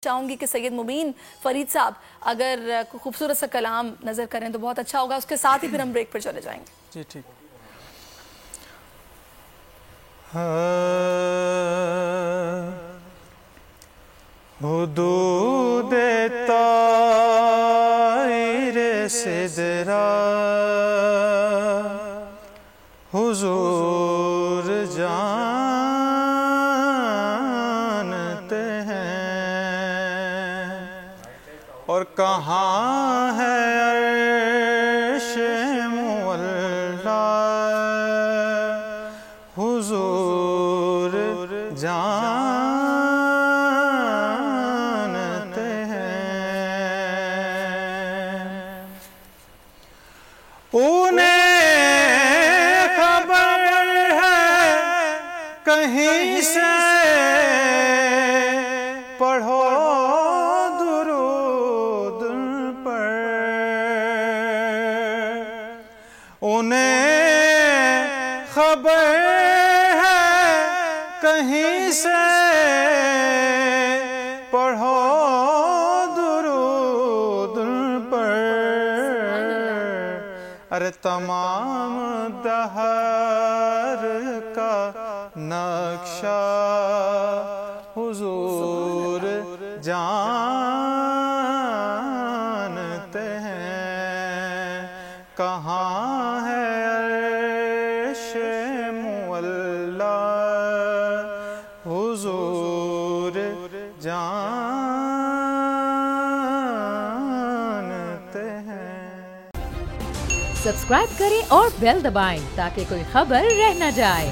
चाहूंगी कि सैयद मुबीन फरीद साहब अगर खूबसूरत सा कलाम नजर करें तो बहुत अच्छा होगा। उसके साथ ही फिर हम ब्रेक पर चले जाएंगे। जी ठीक। हुदूद ताइरे सिदरा हुजूर जानते हैं और कहाँ है अर्श मुअल्ला हुजूर जानते हैं। उन्हें खबर है कहीं से पढ़ो दुरूद पर, उन्हें खबर है कहीं से पढ़ो दुरूद पर। अरे तमाम दहर का नक्शा हुजूर जानते हैं। कहाँ है अर्श मुअल्ला हुजूर जानते हैं। सब्सक्राइब करें और बेल दबाएं ताकि कोई खबर रह न जाए।